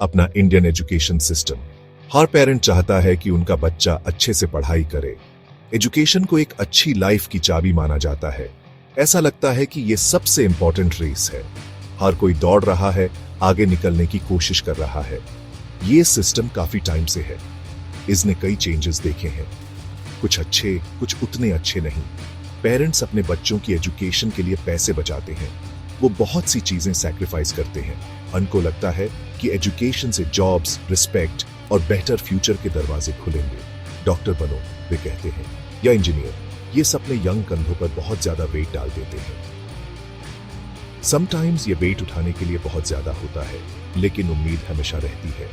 अपना Indian education system. हर parent चाहता है कि उनका बच्चा अच्छे से पढ़ाई करे। एजुकेशन को एक अच्छी लाइफ की चाबी माना जाता है। ऐसा लगता है कि यह सबसे इंपॉर्टेंट रेस है। हर कोई दौड़ रहा है, आगे निकलने की कोशिश कर रहा है। ये सिस्टम काफी टाइम से है। इसने कई चेंजेस देखे हैं, कुछ अच्छे, कुछ उतने अच्छे नहीं। पेरेंट्स अपने बच्चों की एजुकेशन के लिए पैसे बचाते हैं। वो बहुत सी चीजें सैक्रिफाइस करते हैं। उनको लगता है कि एजुकेशन से जॉब्स, रिस्पेक्ट और बेहतर फ्यूचर के दरवाजे खुलेंगे। डॉक्टर बनो, वे कहते हैं, या इंजीनियर। ये सपने यंग कंधों पर बहुत ज्यादा वेट डाल देते हैं। समटाइम्स ये वेट उठाने के लिए बहुत ज्यादा होता है, लेकिन उम्मीद हमेशा रहती है।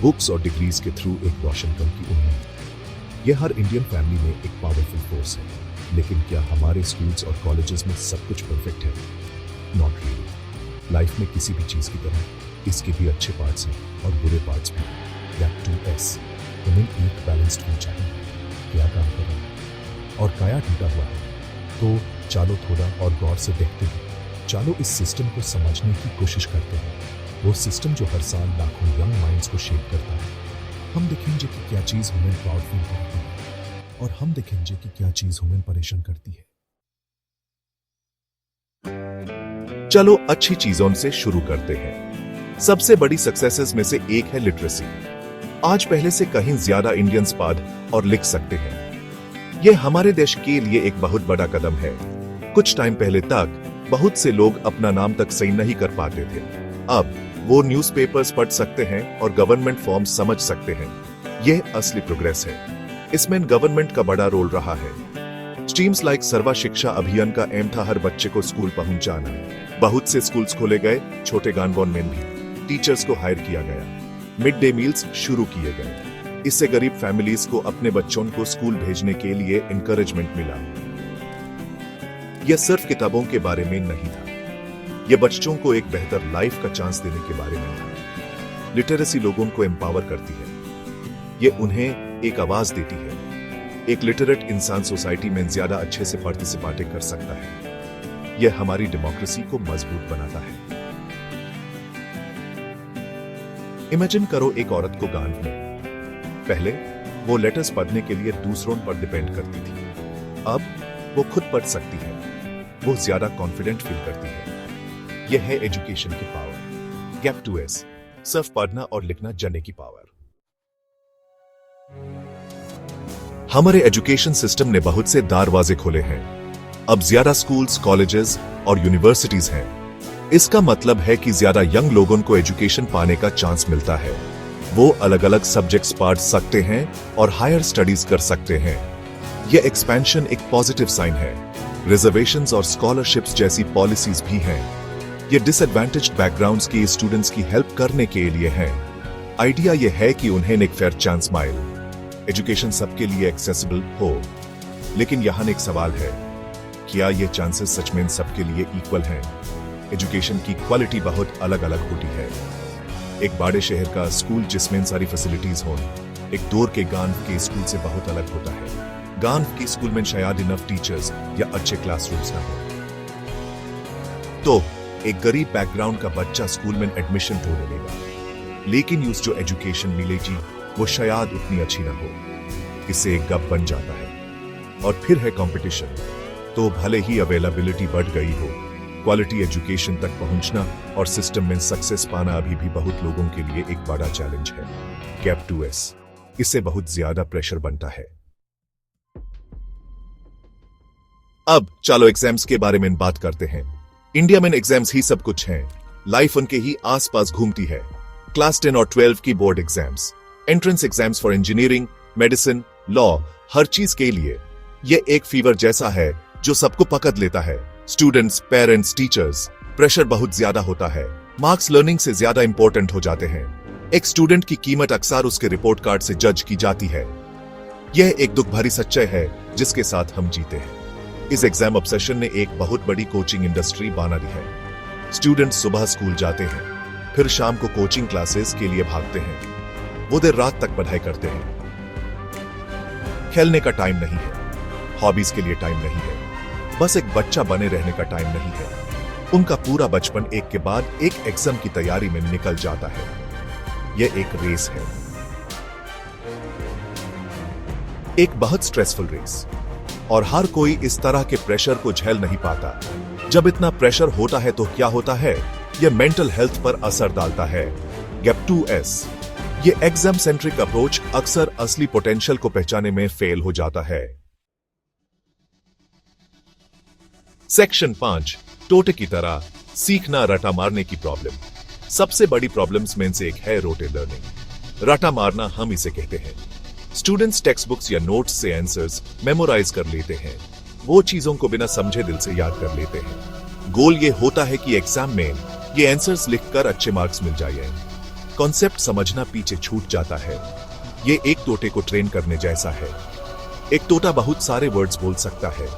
बुक्स और डिग्रीज के थ्रू एक रोशन कल की उम्मीद। यह हर इंडियन फैमिली में एक पावरफुल फोर्स है। लेकिन क्या हमारे स्कूल्स और कॉलेजेस में सब कुछ परफेक्ट है? Not really. लाइफ में किसी भी चीज की तरह इसके भी अच्छे पार्ट्स हैं और बुरे पार्ट्स भी। Gap 2S। हमें एक बैलेंस्ड व्यू चाहिए। क्या काम कर रहा है और काया टूटा हुआ है, तो चलो थोड़ा और गौर से देखते हैं। चलो इस सिस्टम को समझने की कोशिश करते हैं। वो सिस्टम जो हर साल लाखों यंग माइंड्स को शेप करता है। हम देखेंगे कि क्या चीज हमें प्राउड फील करती है और हम देखेंगे कि क्या चीज हमें परेशान करती है। चलो अच्छी चीजों से शुरू करते हैं। सबसे बड़ी सक्सेसेस में से एक है लिटरेसी। आज पहले से कहीं ज्यादा इंडियंस पढ़ और लिख सकते हैं। यह हमारे देश के लिए एक बहुत बड़ा कदम है। कुछ टाइम पहले तक बहुत से लोग अपना नाम तक सही नहीं कर पाते थे। अब वो न्यूज़पेपर्स पढ़ सकते हैं और गवर्नमेंट फॉर्म्स समझ सकते हैं। यह असली प्रोग्रेस है। इसमें गवर्नमेंट का बड़ा रोल रहा है। स्ट्रीम्स लाइक सर्वा शिक्षा अभियान का एम था हर बच्चे को स्कूल पहुंचाना। बहुत से स्कूल्स खोले गए, छोटे गांव में भी टीचर्स को हायर किया गया। मिड डे मील्स शुरू किए गए। इससे गरीब फैमिलीज को अपने बच्चों को स्कूल भेजने के लिए इंकरेजमेंट मिला। यह सिर्फ किताबों के बारे में नहीं था, यह बच्चों को एक बेहतर लाइफ का चांस देने के बारे में था। लिटरेसी लोगों को एम्पावर करती है। यह उन्हें एक आवाज देती है। एक लिटरेट इंसान सोसाइटी में ज्यादा अच्छे से पार्टिसिपेट कर सकता है। यह हमारी डेमोक्रेसी को मजबूत बनाता है। इमेजिन करो एक औरत को गांव में। पहले वो लेटर्स पढ़ने के लिए दूसरों पर डिपेंड करती थी। अब वो खुद पढ़ सकती है। वो ज्यादा कॉन्फिडेंट फील करती है। यह है एजुकेशन की पावर। Gap 2S। सिर्फ पढ़ना और लिखना जानने की पावर। हमारे एजुकेशन सिस्टम ने बहुत से दरवाजे खोले हैं। अब ज्यादा स्कूल्स, कॉलेजेस और यूनिवर्सिटीज हैं। इसका मतलब है कि ज्यादा यंग लोगों को एजुकेशन पाने का चांस मिलता है। वो अलग अलग सब्जेक्ट्स पढ़ सकते हैं और हायर स्टडीज कर सकते हैं। यह एक्सपेंशन एक पॉजिटिव साइन है। रिजर्वेशंस और स्कॉलरशिप्स जैसी पॉलिसीज भी हैं। ये डिसएडवांटेज्ड बैकग्राउंड्स के स्टूडेंट्स की हेल्प करने के लिए हैं। आइडिया यह है कि उन्हें एक फेयर चांस मिले। एजुकेशन सबके लिए एक्सेसिबल हो। लेकिन यहाँ एक सवाल है, क्या ये चांसेस सच में सबके लिए इक्वल हैं? एजुकेशन की क्वालिटी बहुत अलग अलग होती है। एक बड़े शहर का स्कूल जिसमें सारी फैसिलिटीज हों, एक दूर के गांव के स्कूल से बहुत अलग होता है। गांव के स्कूल में शायद इनफ टीचर्स या अच्छे क्लासरूम्स ना हो, तो एक गरीब बैकग्राउंड का बच्चा स्कूल में एडमिशन ढूंढ लेगा। लेकिन यूज जो एजुकेशन मिलेगी वो शायद उतनी अच्छी ना हो। इससे एक गप बन जाता है। और फिर है कंपटीशन। तो भले ही अवेलेबिलिटी बढ़ गई हो, क्वालिटी एजुकेशन तक पहुंचना और सिस्टम में सक्सेस पाना अभी भी बहुत लोगों के लिए एक बड़ा चैलेंज है। Gap 2S। इससे बहुत ज्यादा प्रेशर बनता है। अब चलो एग्जाम्स के बारे में बात करते हैं। इंडिया में एग्जाम्स ही सब कुछ हैं। लाइफ उनके ही आसपास घूमती है। क्लास 10 और 12 की board exams, entrance exams for engineering, medicine, law, हर चीज के लिए यह एक फीवर जैसा है जो सबको पकड़ लेता है। स्टूडेंट्स, पेरेंट्स, टीचर्स, प्रेशर बहुत ज्यादा होता है। मार्क्स लर्निंग से ज्यादा इंपॉर्टेंट हो जाते हैं। एक स्टूडेंट की कीमत अक्सर उसके रिपोर्ट कार्ड से जज की जाती है। यह एक दुख भरी सच्चाई है जिसके साथ हम जीते हैं। इस एग्जाम ऑब्सेशन ने एक बहुत बड़ी कोचिंग इंडस्ट्री बना दी है। स्टूडेंट्स सुबह स्कूल जाते हैं, फिर शाम को कोचिंग क्लासेस के लिए भागते हैं। वो देर रात तक पढ़ाई करते हैं। खेलने का टाइम नहीं है, हॉबीज के लिए टाइम नहीं है, बस एक बच्चा बने रहने का टाइम नहीं है। उनका पूरा बचपन एक के बाद एक एग्जाम की तैयारी में निकल जाता है। यह एक रेस है, एक बहुत स्ट्रेसफुल रेस, और हर कोई इस तरह के प्रेशर को झेल नहीं पाता। जब इतना प्रेशर होता है तो क्या होता है, यह मेंटल हेल्थ पर असर डालता है। गैप 2S, यह एग्जाम सेंट्रिक अप्रोच अक्सर असली पोटेंशियल को पहचानने में फेल हो जाता है। सेक्शन 5, टोटे की तरह सीखना रटा मारने की प्रॉब्लम। सबसे बड़ी प्रॉब्लम्स में से एक है रोटे लर्निंग। रटा मारना हम इसे कहते हैं। स्टूडेंट्स टेक्स्ट बुक्स या नोट्स से आंसर्स मेमोराइज कर लेते हैं, वो चीजों को बिना समझे दिल से याद कर लेते हैं। गोल ये होता है कि एग्जाम में ये आंसर्स लिखकर अच्छे मार्क्स मिल जाए। कॉन्सेप्ट समझना पीछे छूट जाता है। ये एक तोते को ट्रेन करने जैसा है। एक तोता बहुत सारे वर्ड्स बोल सकता है,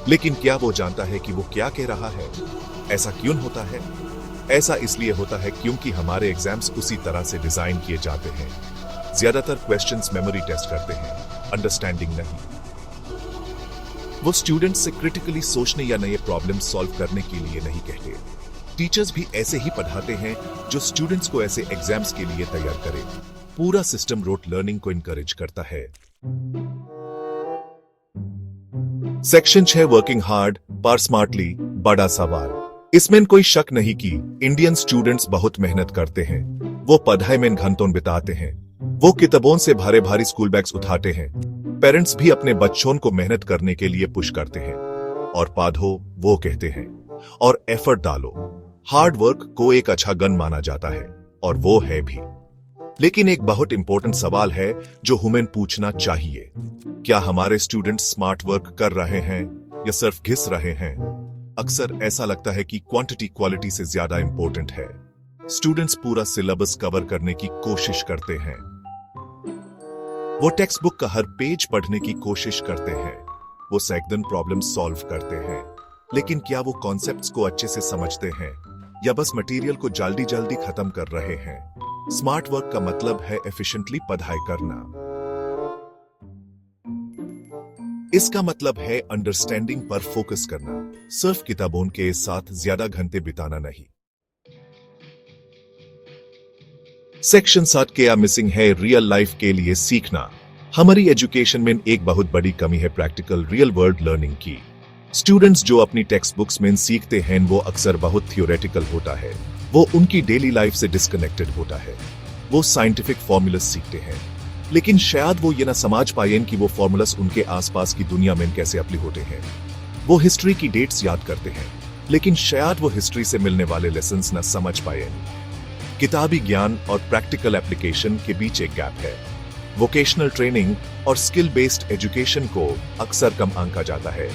लेकिन क्या वो जानता है कि वो क्या कह रहा है? ऐसा क्यों होता है? ऐसा इसलिए होता है क्योंकि हमारे एग्जाम्स उसी तरह से डिजाइन किए जाते हैं। ज्यादातर क्वेश्चंस मेमोरी टेस्ट करते हैं, अंडरस्टैंडिंग नहीं। वो स्टूडेंट्स से क्रिटिकली सोचने या नए प्रॉब्लम सॉल्व करने के लिए नहीं कहते। टीचर्स भी ऐसे ही पढ़ाते हैं जो स्टूडेंट्स को ऐसे एग्जाम्स के लिए तैयार करे। पूरा सिस्टम रोट लर्निंग को इनकरेज करता है। सेक्शन 6, वर्किंग हार्ड पर स्मार्टली, बड़ा सवाल। इसमें कोई शक नहीं कि इंडियन स्टूडेंट्स बहुत मेहनत करते हैं। वो पढ़ाई में घंटों बिताते हैं। वो किताबों से भारे भारी स्कूल बैग्स उठाते हैं। पेरेंट्स भी अपने बच्चों को मेहनत करने के लिए पुश करते हैं और पढ़ो वो कहते हैं, और एफर्ट डालो। हार्ड वर्क को एक अच्छा गन माना जाता है, और वो है भी। लेकिन एक बहुत इंपॉर्टेंट सवाल है जो हमें पूछना चाहिए, क्या हमारे स्टूडेंट्स स्मार्ट वर्क कर रहे हैं या सिर्फ घिस रहे हैं? अक्सर ऐसा लगता है कि क्वांटिटी क्वालिटी से ज्यादा इंपॉर्टेंट है। स्टूडेंट्स पूरा सिलेबस कवर करने की कोशिश करते हैं। वो टेक्स्ट बुक का हर पेज पढ़ने की कोशिश करते हैं। वो सैकड़ों प्रॉब्लम सॉल्व करते हैं, लेकिन क्या वो कॉन्सेप्ट्स को अच्छे से समझते हैं या बस मटेरियल को जल्दी जल्दी खत्म कर रहे हैं? स्मार्ट वर्क का मतलब है एफिशिएंटली पढ़ाई करना। इसका मतलब है अंडरस्टैंडिंग पर फोकस करना, सिर्फ किताबों के साथ ज्यादा घंटे बिताना नहीं। सेक्शन 7 क्या मिसिंग है, रियल लाइफ के लिए सीखना। हमारी एजुकेशन में एक बहुत बड़ी कमी है प्रैक्टिकल रियल वर्ल्ड लर्निंग की। स्टूडेंट्स जो अपनी टेक्स्ट बुक्स में सीखते हैं वो अक्सर बहुत थियोरेटिकल होता है। वो उनकी डेली लाइफ से डिस्कनेक्टेड होता है। वो साइंटिफिक फॉर्मूलास सीखते हैं, लेकिन शायद वो ये ना समझ पाए कि वो फॉर्मूलास उनके आसपास की दुनिया में कैसे अप्लाई होते हैं। वो हिस्ट्री की डेट्स याद करते हैं, लेकिन शायद वो हिस्ट्री से मिलने वाले लेसन्स न समझ पाए। किताबी ज्ञान और प्रैक्टिकल एप्लीकेशन के बीच एक गैप है। वोकेशनल ट्रेनिंग और स्किल बेस्ड एजुकेशन को अक्सर कम आंका जाता है।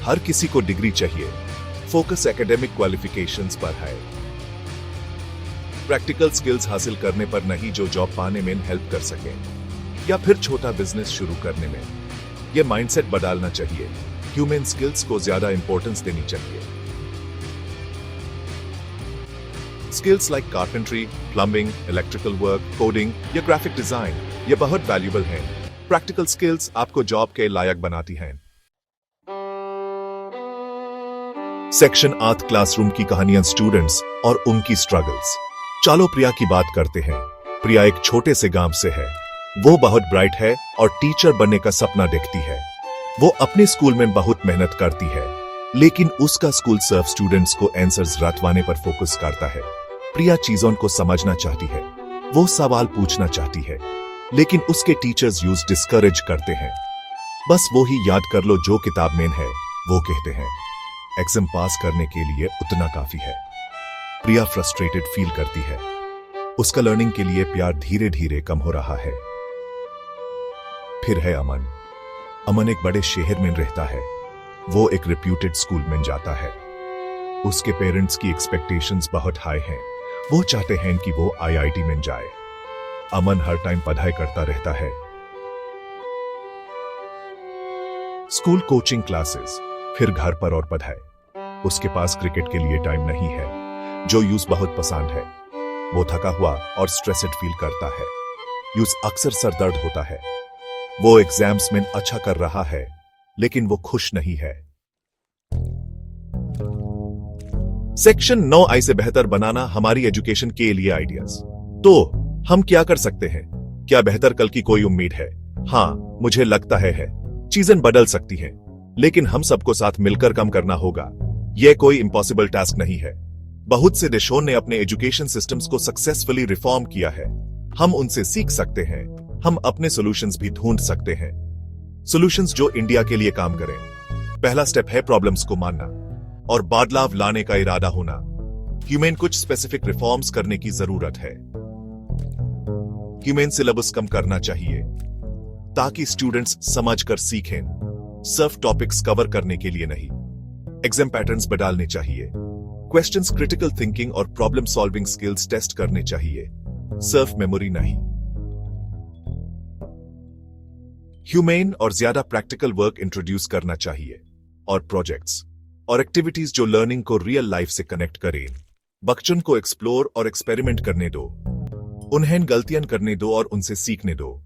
हर किसी को डिग्री चाहिए, फोकस एकेडमिक क्वालिफिकेशंस पर है, प्रैक्टिकल स्किल्स हासिल करने पर नहीं जो जॉब पाने में हेल्प कर सके या फिर छोटा बिजनेस शुरू करने में। यह माइंडसेट बदलना चाहिए। ह्यूमन स्किल्स को ज्यादा इंपॉर्टेंस देनी चाहिए। Skills like carpentry, plumbing, electrical work, coding या ग्राफिक डिजाइन ये बहुत वैल्यूबल हैं। प्रैक्टिकल स्किल्स आपको जॉब के लायक बनाती हैं। सेक्शन 8 क्लासरूम की कहानियां, स्टूडेंट्स और उनकी स्ट्रगल्स। चलो प्रिया की बात करते हैं। प्रिया एक छोटे से गांव से है। वो बहुत ब्राइट है और टीचर बनने का सपना देखती है। वो अपने स्कूल में बहुत मेहनत करती है, लेकिन उसका स्कूल सिर्फ स्टूडेंट्स को आंसर्स रटवाने पर फोकस करता है। प्रिया चीजों को समझना चाहती है, वो सवाल पूछना चाहती है, लेकिन उसके टीचर्स यूज डिस्करेज करते हैं। बस वो ही याद कर लो जो किताब में है, वो कहते हैं। एग्जाम पास करने के लिए उतना काफी है। प्रिया फ्रस्ट्रेटेड फील करती है। उसका लर्निंग के लिए प्यार धीरे धीरे कम हो रहा है। फिर है अमन। अमन एक बड़े शहर में रहता है। वो एक रेप्यूटेड स्कूल में जाता है। उसके पेरेंट्स की एक्सपेक्टेशंस बहुत हाई हैं। वो चाहते हैं कि वो आईआईटी में जाए। अमन हर टाइम पढ़ाई करता रहता है। स्कूल, कोचिंग क्लासेस, फिर घर पर और पढ़ाई। उसके पास क्रिकेट के लिए टाइम नहीं है, जो यूज बहुत पसंद है। वो थका हुआ और स्ट्रेस्ड फील करता है। यूज अक्सर सर दर्द होता है। वो एग्जाम्स में अच्छा कर रहा है, लेकिन वो खुश नहीं है। सेक्शन 9 आई से बेहतर बनाना हमारी एजुकेशन के लिए आइडियाज। तो हम क्या कर सकते हैं? क्या बेहतर कल की कोई उम्मीद है? हाँ, मुझे लगता है। चीजें बदल सकती हैं, लेकिन हम सबको साथ मिलकर काम करना होगा। यह कोई इम्पॉसिबल टास्क नहीं है। बहुत से देशों ने अपने एजुकेशन सिस्टम्स को सक्सेसफुली रिफॉर्म किया है। हम उनसे सीख सकते हैं। हम अपने सॉल्यूशंस भी ढूंढ सकते हैं, सॉल्यूशंस जो इंडिया के लिए काम करें। पहला स्टेप है प्रॉब्लम्स को मानना और बदलाव लाने का इरादा होना। ह्यूमेन कुछ स्पेसिफिक रिफॉर्म्स करने की जरूरत है। ह्यूमेन सिलेबस कम करना चाहिए ताकि स्टूडेंट्स समझकर सीखें, सिर्फ टॉपिक्स कवर करने के लिए नहीं। एग्जाम पैटर्न्स बदलने चाहिए। क्वेश्चंस, क्रिटिकल थिंकिंग और प्रॉब्लम सॉल्विंग स्किल्स टेस्ट करने चाहिए, सिर्फ मेमोरी नहीं। ह्यूमेन और ज्यादा प्रैक्टिकल वर्क इंट्रोड्यूस करना चाहिए और प्रोजेक्ट्स और एक्टिविटीज जो लर्निंग को रियल लाइफ से कनेक्ट करें। बच्चों को एक्सप्लोर और एक्सपेरिमेंट करने दो, उन्हें गलतियां करने दो और उनसे सीखने दो।